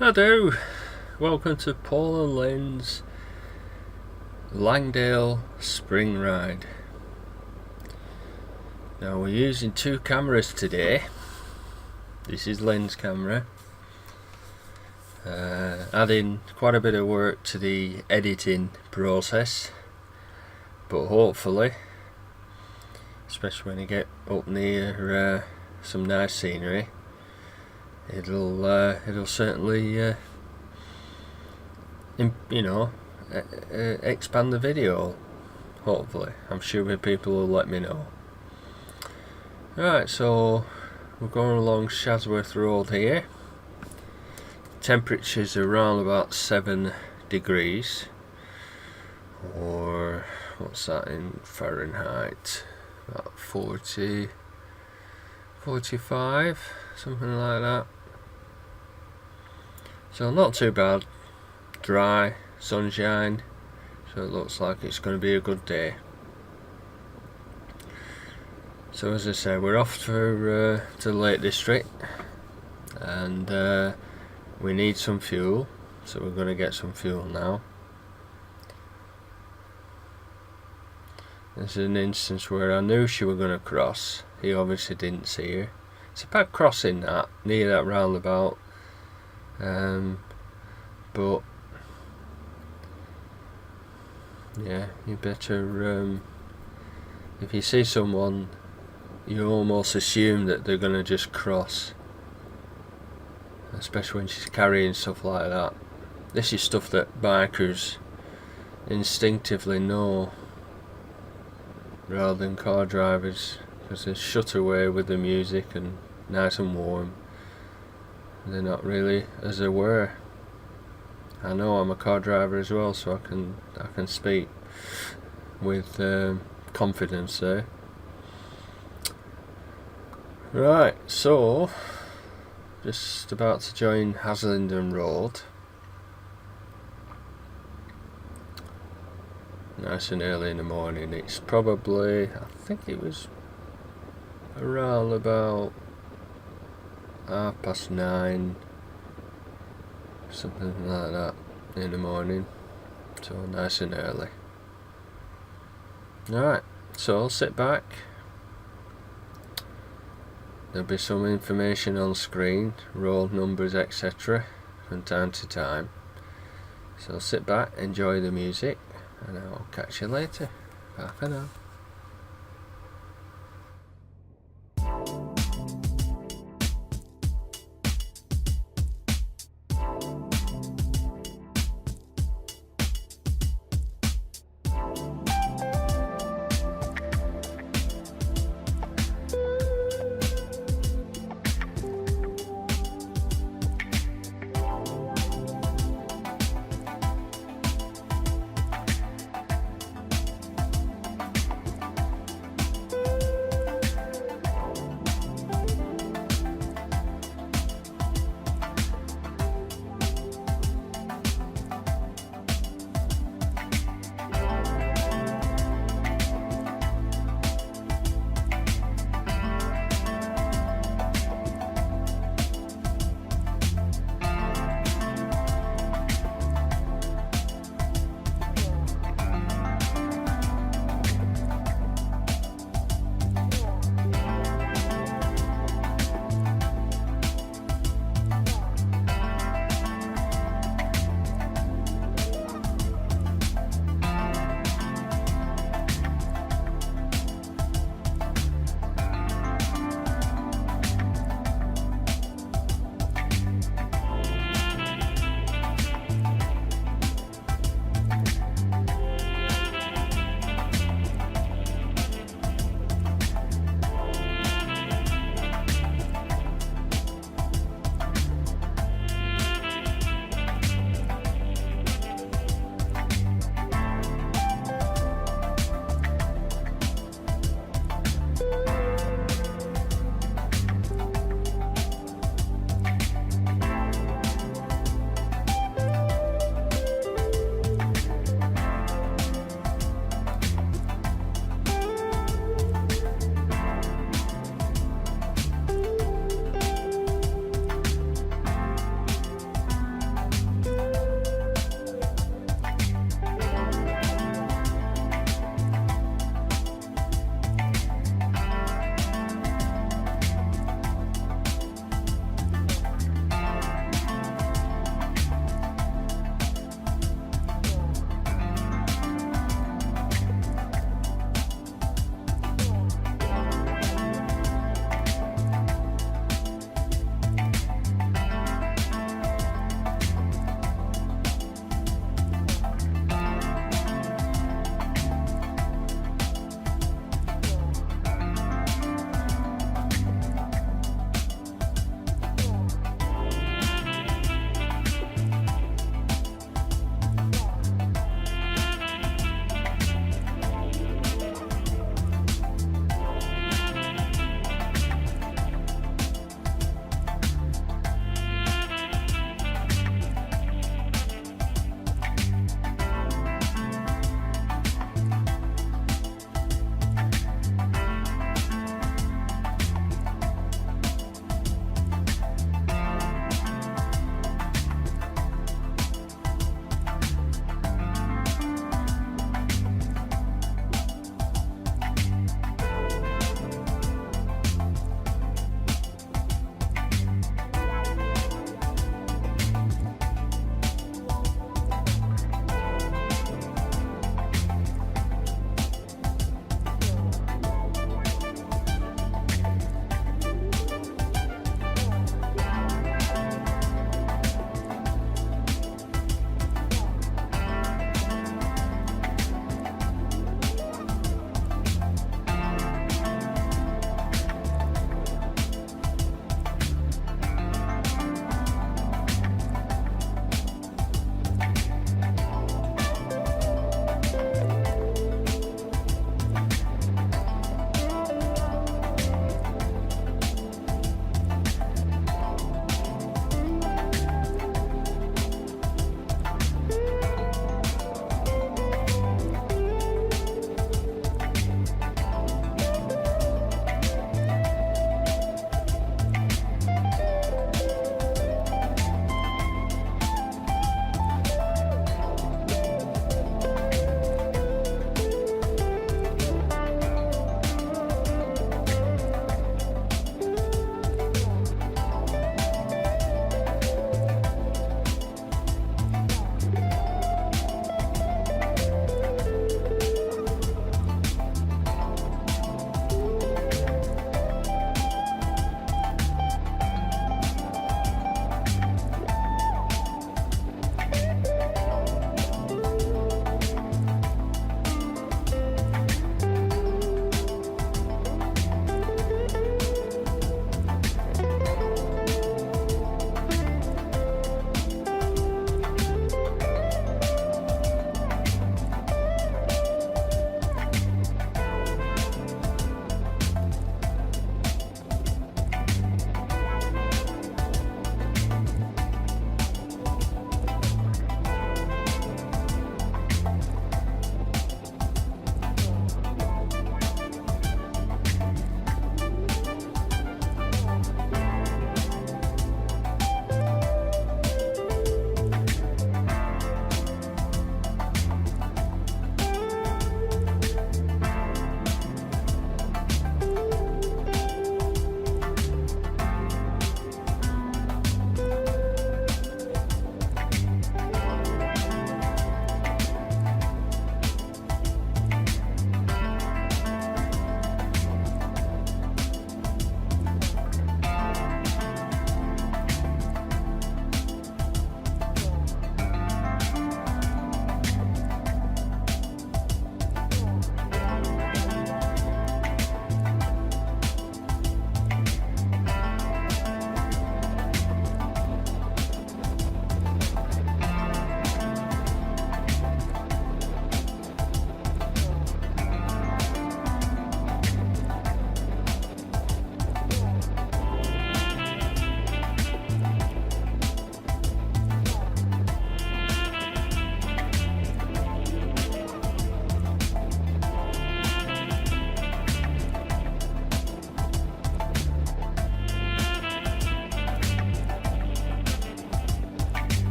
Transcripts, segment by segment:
Hello, welcome to Paul and Lynn's Langdale Spring Ride. Now we're using two cameras today. This is Lynn's camera. Adding quite a bit of work to the editing process, but hopefully, especially when you get up near some nice scenery, it'll certainly expand the video. Hopefully, I'm sure people will let me know. Right, so we're going along Shasworth Road here. Temperatures are around about 7 degrees, or what's that in Fahrenheit? About 40, 45, something like that. So not too bad. Dry, sunshine, so it looks like it's going to be a good day. So as I said, we're off to the Lake District, and we need some fuel, so we're going to get some fuel now. This is an instance where I knew she was going to cross. He obviously didn't see her. It's a bad crossing that, near that roundabout, but yeah, you better, if you see someone, you almost assume that they're going to just cross, especially when she's carrying stuff like that. This is stuff that bikers instinctively know rather than car drivers, because they shut away with the music and nice and warm. They're not really as aware. I know I'm a car driver as well, so I can speak with confidence there. Right, so just about to join Haslingden Road. Nice and early in the morning. It's probably, I think it was around about 9:30, something like that in the morning, so nice and early. Alright, so I'll sit back. There'll be some information on screen, road numbers, etc. from time to time. So sit back, enjoy the music, and I'll catch you later. Bye for now.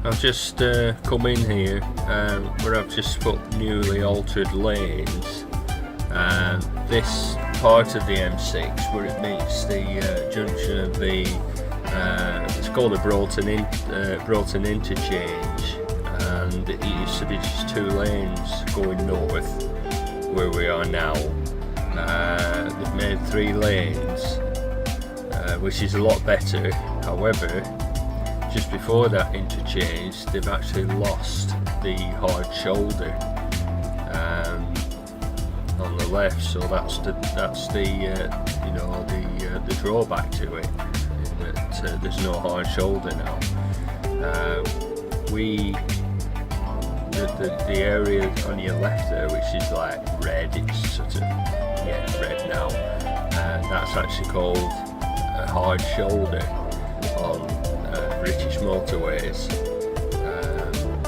I've just come in here where I've just put newly altered lanes. This part of the M6 where it meets the junction of the it's called the Broughton interchange, and it used to be just 2 lanes going north where we are now. They've made 3 lanes, which is a lot better. However, just before that interchange, they've actually lost the hard shoulder on the left, so that's the drawback to it. That there's no hard shoulder now. The area on your left there, which is like red, it's sort of red now. That's actually called a hard shoulder on British motorways.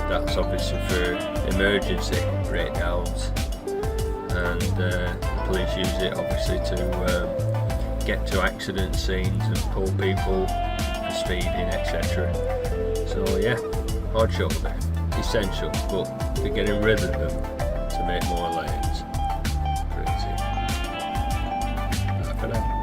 That's obviously for emergency breakdowns, and the police use it obviously to get to accident scenes and pull people for speeding, etc. So yeah, hard shoulder, essential, but they're getting rid of them to make more lanes. Crazy. Bye for now.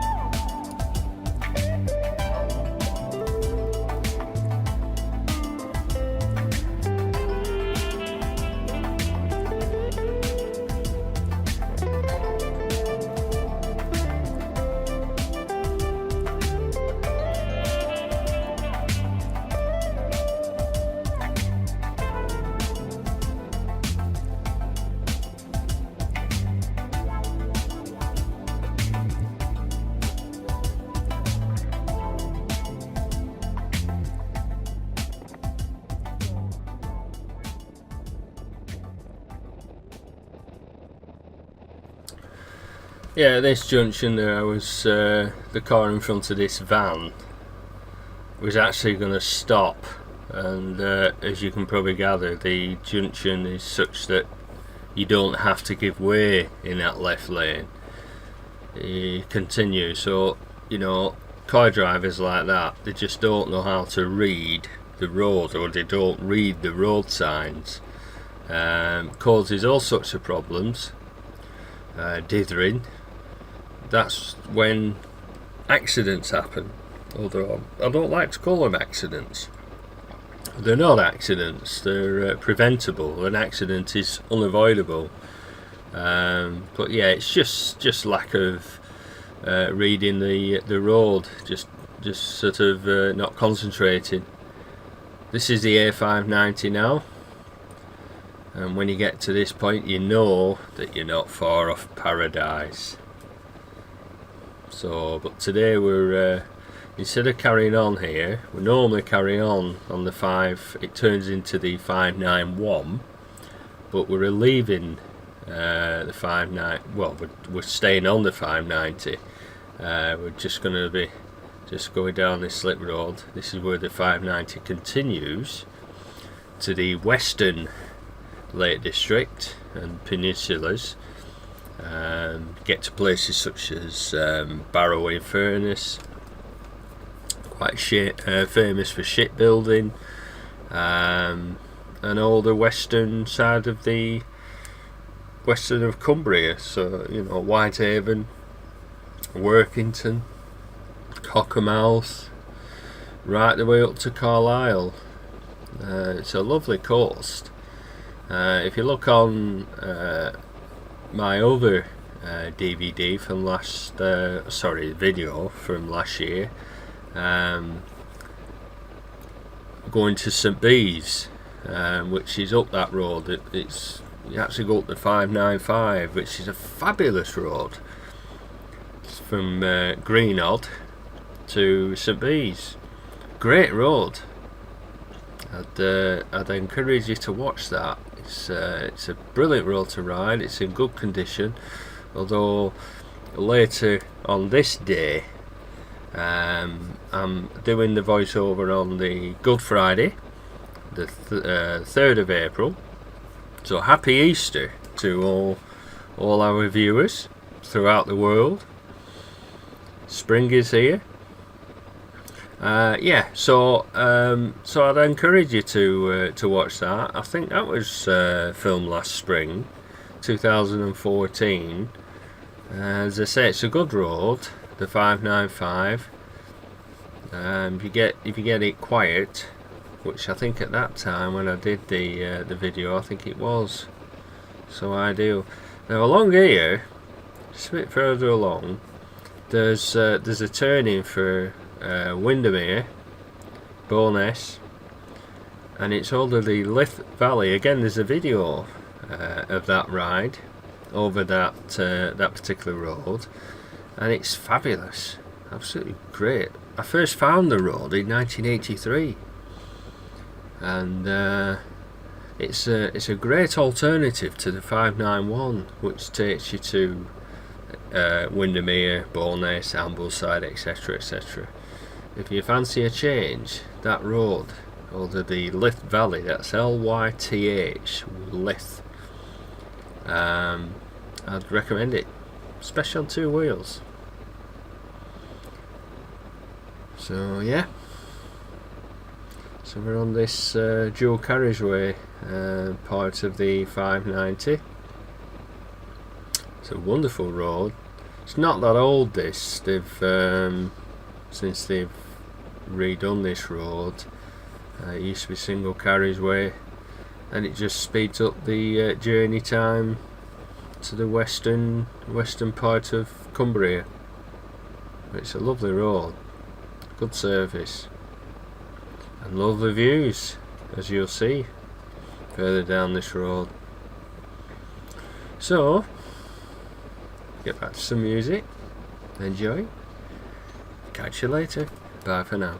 Yeah, this junction there, I was the car in front of this van was actually going to stop, and as you can probably gather, the junction is such that you don't have to give way in that left lane. You continue, so car drivers like that, they just don't know how to read the road, or they don't read the road signs. Causes all sorts of problems, dithering. That's when accidents happen, although I don't like to call them accidents. They're not accidents, they're preventable. An accident is unavoidable, but yeah, it's just lack of reading the road, just sort of not concentrating. This is the A590 now, and when you get to this point, you know that you're not far off paradise. So, but today we're instead of carrying on here, we normally carry on the 5. It turns into the 591, but we're leaving the 59. Well, we're staying on the 590. We're just going to be going down this slip road. This is where the 590 continues to the Western Lake District and peninsulas. Get to places such as Barrow Furnace, quite famous for shipbuilding, and all the western side of the western of Cumbria, so Whitehaven, Workington, Cockermouth, right the way up to Carlisle. It's a lovely coast. If you look on my other DVD from video from last year, going to St Bees, which is up that road. You actually go up the 595, which is a fabulous road. It's from Greenodd to St Bees. Great road. I'd encourage you to watch that. It's a brilliant road to ride. It's in good condition, although later on this day I'm doing the voiceover on the Good Friday, the 3rd of April. So happy Easter to all our viewers throughout the world. Spring is here, Yeah, so I'd encourage you to watch that. I think that was filmed last spring, 2014. As I say, it's a good road, the 595. If you get it quiet, which I think at that time when I did the video, I think it was so ideal. Now along here, just a bit further along, there's a turning for Windermere, Bowness, and it's over the Lith Valley. Again, there's a video of that ride over that particular road, and it's fabulous, absolutely great. I first found the road in 1983, and it's a great alternative to the 591, which takes you to Windermere, Bowness, Ambleside, etc, etc. If you fancy a change, that road over the Lith Valley, that's Lyth, Lith, I'd recommend it, especially on two wheels. So yeah, so we're on this dual carriageway part of the 590. It's a wonderful road. It's not that old, this. Since they've redone this road, it used to be single carriageway, and it just speeds up the journey time to the western part of Cumbria. But it's a lovely road, good service, and lovely views, as you'll see further down this road. So get back to some music, enjoy, catch you later, bye for now.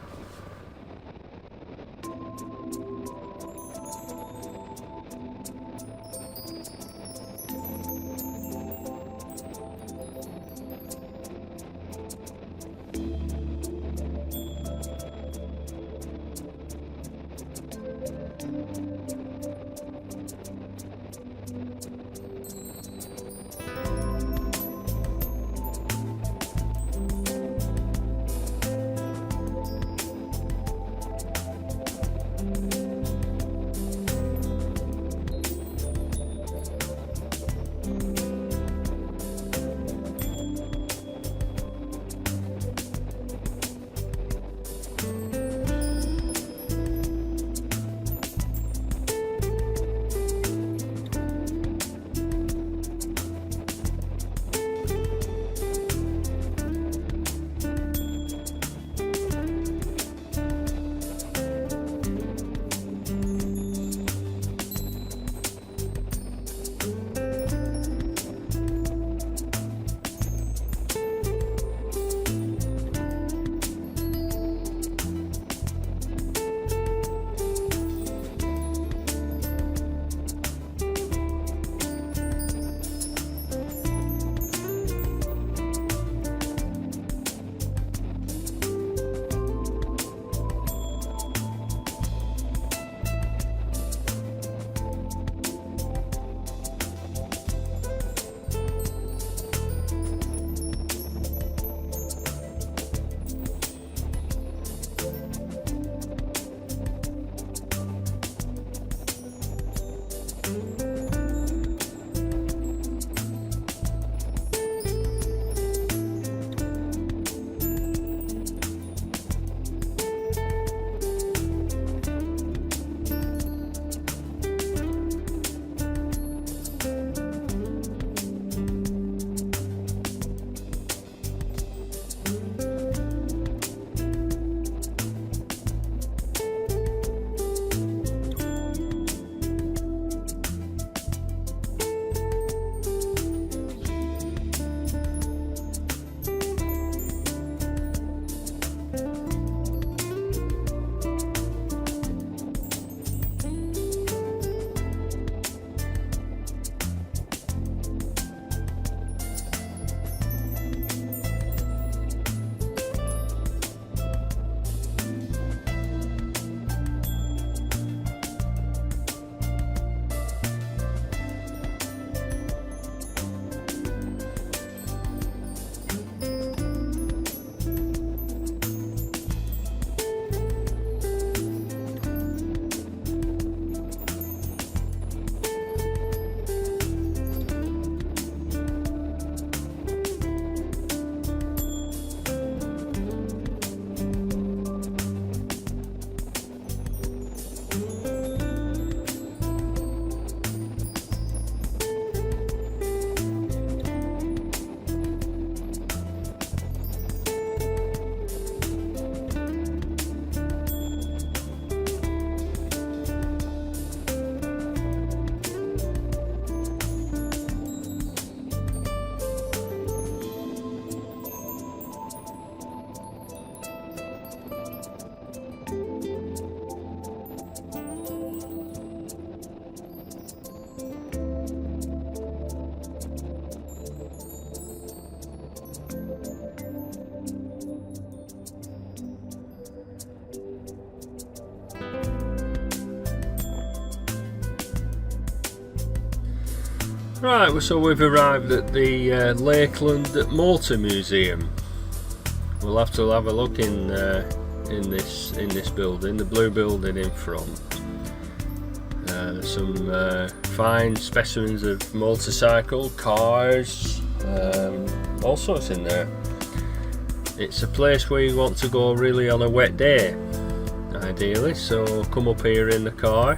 Right, so we've arrived at the Lakeland Motor Museum. We'll have to have a look in this building, the blue building in front. Some fine specimens of motorcycle, cars, all sorts in there. It's a place where you want to go really on a wet day, ideally. So come up here in the car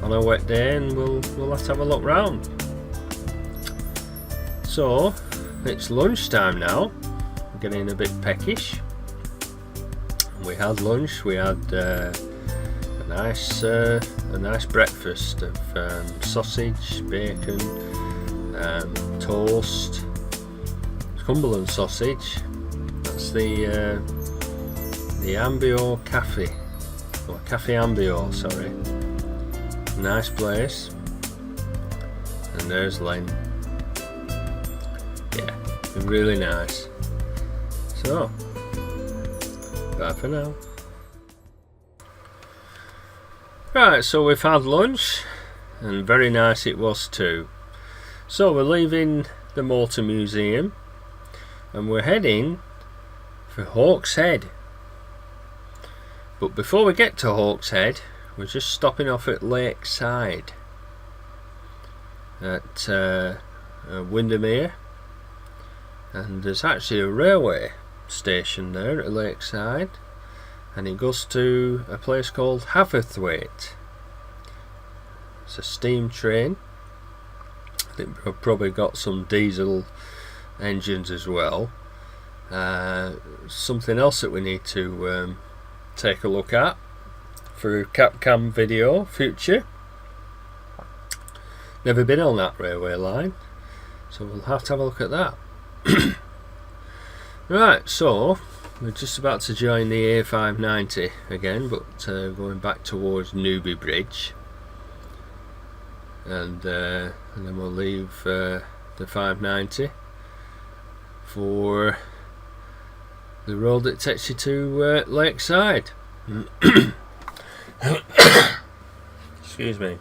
on a wet day, and we'll have to have a look round. So it's lunchtime now. We're getting a bit peckish. We had lunch. We had a nice breakfast of sausage, bacon, toast, Cumberland sausage. That's the Ambio Cafe, or Cafe Ambio, sorry. Nice place. And there's Len. Yeah, really nice. So, bye for now. Right, so we've had lunch, and very nice it was too. So we're leaving the Motor Museum, and we're heading for Hawks Head. But before we get to Hawks Head, we're just stopping off at Lakeside at Windermere, and there's actually a railway station there at Lakeside, and it goes to a place called Haverthwaite. It's a steam train. I think we've probably got some diesel engines as well. Something else that we need to take a look at for CapCam video future. Never been on that railway line, so we'll have to have a look at that. Right, so we're just about to join the A590 again, but going back towards Newby Bridge, and then we'll leave the 590 for the road that takes you to Lakeside. Excuse me.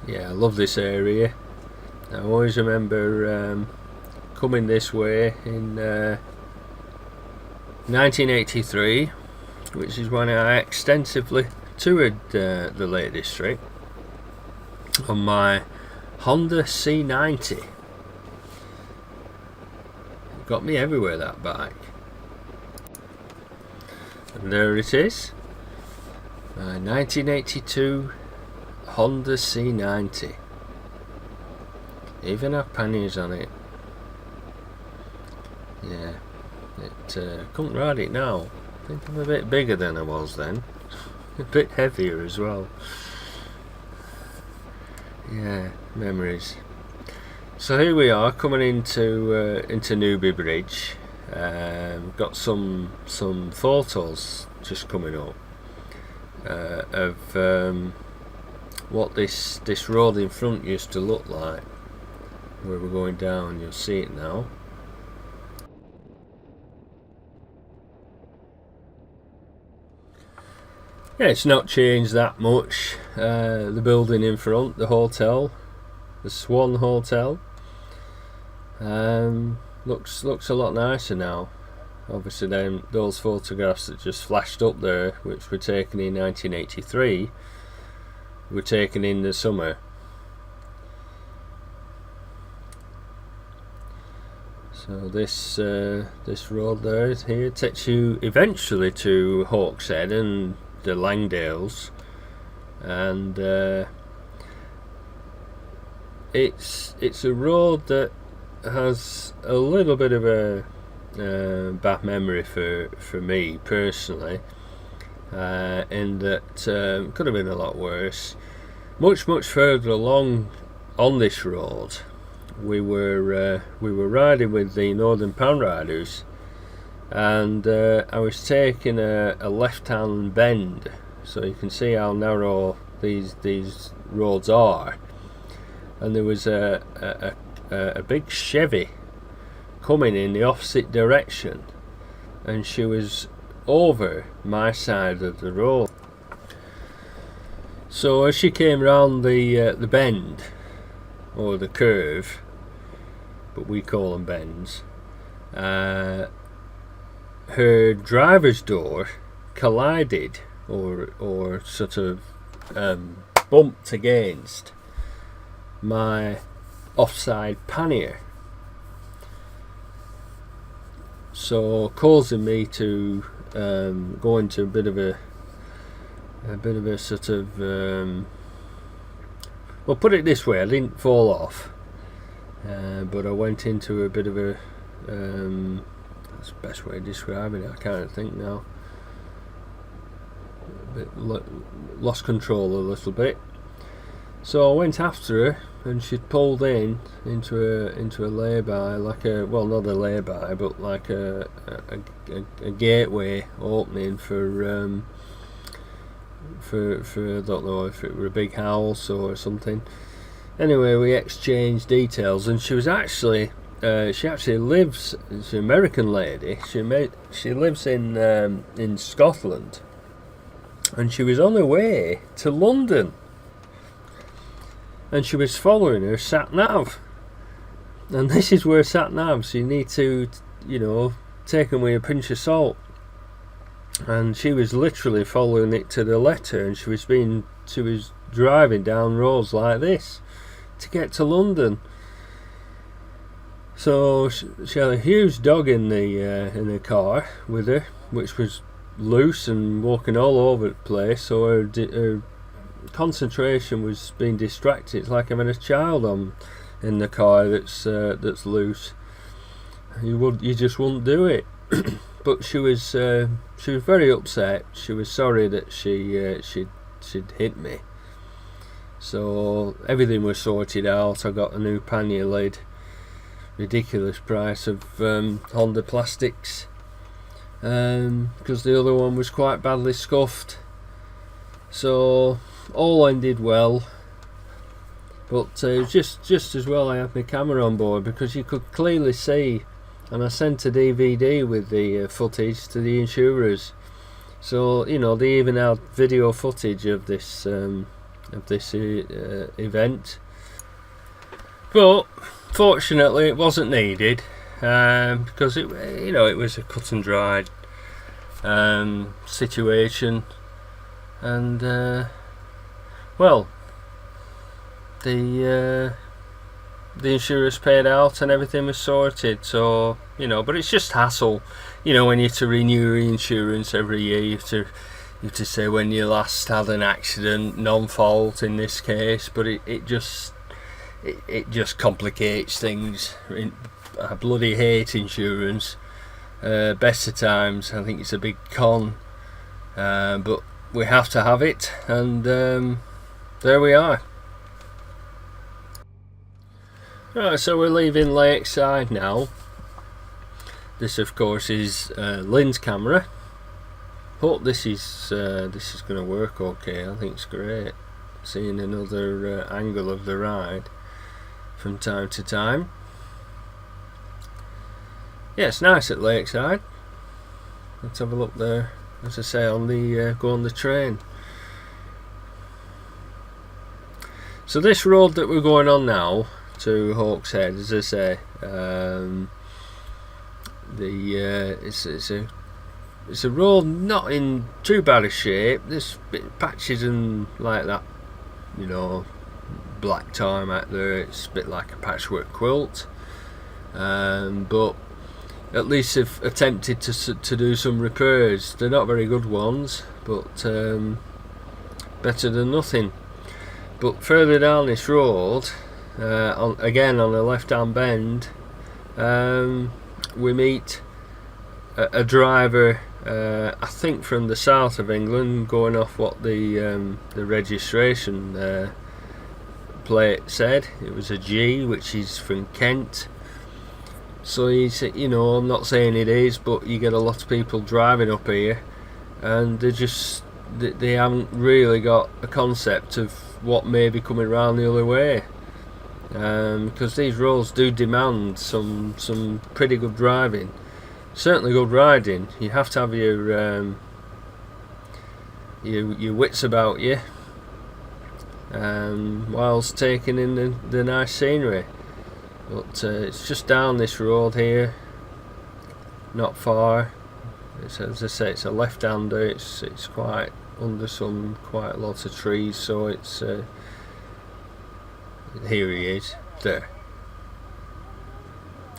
Yeah, I love this area. I always remember coming this way in 1983, which is when I extensively toured the Lake District on my Honda C90. It got me everywhere, that bike. And there it is, 1982 Honda C90. Even have panniers on it. Yeah, couldn't ride it now. I think I'm a bit bigger than I was then. A bit heavier as well. Yeah, memories. So here we are coming into Newby Bridge. Got some photos just coming up of what this road in front used to look like. Where we're going down, you'll see it now. Yeah, it's not changed that much. The building in front, the hotel, the Swan Hotel, looks a lot nicer now. Obviously, then those photographs that just flashed up there, which were taken in 1983, were taken in the summer. So this road there here takes you eventually to Hawks Head and the Langdales, and it's a road that has a little bit of a bad memory for me personally, in that could have been a lot worse. Much further along on this road, we were riding with the Northern Pan Riders, and I was taking a left-hand bend, so you can see how narrow these roads are, and there was a big Chevy coming in the opposite direction, and she was over my side of the road. So as she came round the bend, or the curve, but we call them bends, her driver's door collided, or sort of bumped against my offside pannier, so causing me to go into a bit of a sort of well, put it this way, I didn't fall off, but I went into a bit of a that's the best way of describing it, I can't think now, a bit lost control a little bit. So I went after her, and she'd pulled into a lay-by, like a, well, not a lay-by, but like a gateway opening for I don't know if it were a big house or something. Anyway, we exchanged details, and she was actually she actually lives. It's an American lady. She lives in Scotland, and she was on her way to London, and she was following her sat nav. And this is where sat navs, you need to, you know, take them with a pinch of salt. And she was literally following it to the letter, and she was driving down roads like this to get to London. So she had a huge dog in the car with her, which was loose and walking all over the place. So her concentration was being distracted. It's like having a child in the car that's loose. You just wouldn't do it. But she was very upset. She was sorry that she'd hit me. So everything was sorted out. I got a new pannier lid, ridiculous price of Honda plastics, because the other one was quite badly scuffed. So all ended well. But it was just as well I had my camera on board, because you could clearly see. And I sent a DVD with the footage to the insurers, so you know they even had video footage of this event. But fortunately, it wasn't needed, because it was a cut and dried situation, and well, the insurers paid out and everything was sorted. So but it's just hassle, when you have to renew your insurance every year. You have to say when you last had an accident, non-fault in this case, but it just complicates things. I bloody hate insurance. Best of times, I think it's a big con, but we have to have it, and there we are. Right, so we're leaving Lakeside now. This, of course, is Lynn's camera. Hope this is going to work okay. I think it's great seeing another angle of the ride from time to time. Yeah, it's nice at Lakeside. Let's have a look there. As I say, go on the train. So this road that we're going on now to Hawkshead, as I say, it's a road not in too bad a shape. There's patches and like that, black tarmac there. It's a bit like a patchwork quilt, but at least they've attempted to do some repairs. They're not very good ones, but better than nothing. But further down this road, again on the left-hand bend, we meet a driver, I think from the south of England, going off what the registration plate said. It was a G, which is from Kent. So he's, I'm not saying it is, but you get a lot of people driving up here, and they haven't really got a concept of what may be coming around the other way, because these roads do demand some pretty good driving, certainly good riding. You have to have your wits about you, whilst taking in the nice scenery. But it's just down this road here, not far. It's, as I say, it's a left-hander. It's quite under some quite lots of trees, so it's here he is there.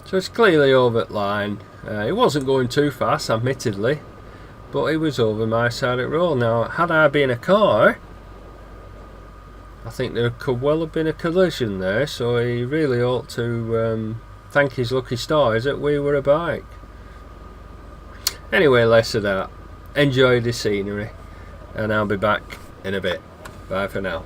So it's clearly over at line. It wasn't going too fast, admittedly, but it was over my side of the road. Now, had I been a car, I think there could well have been a collision there, so he really ought to thank his lucky stars that we were a bike. Anyway, less of that. Enjoy the scenery, and I'll be back in a bit. Bye for now.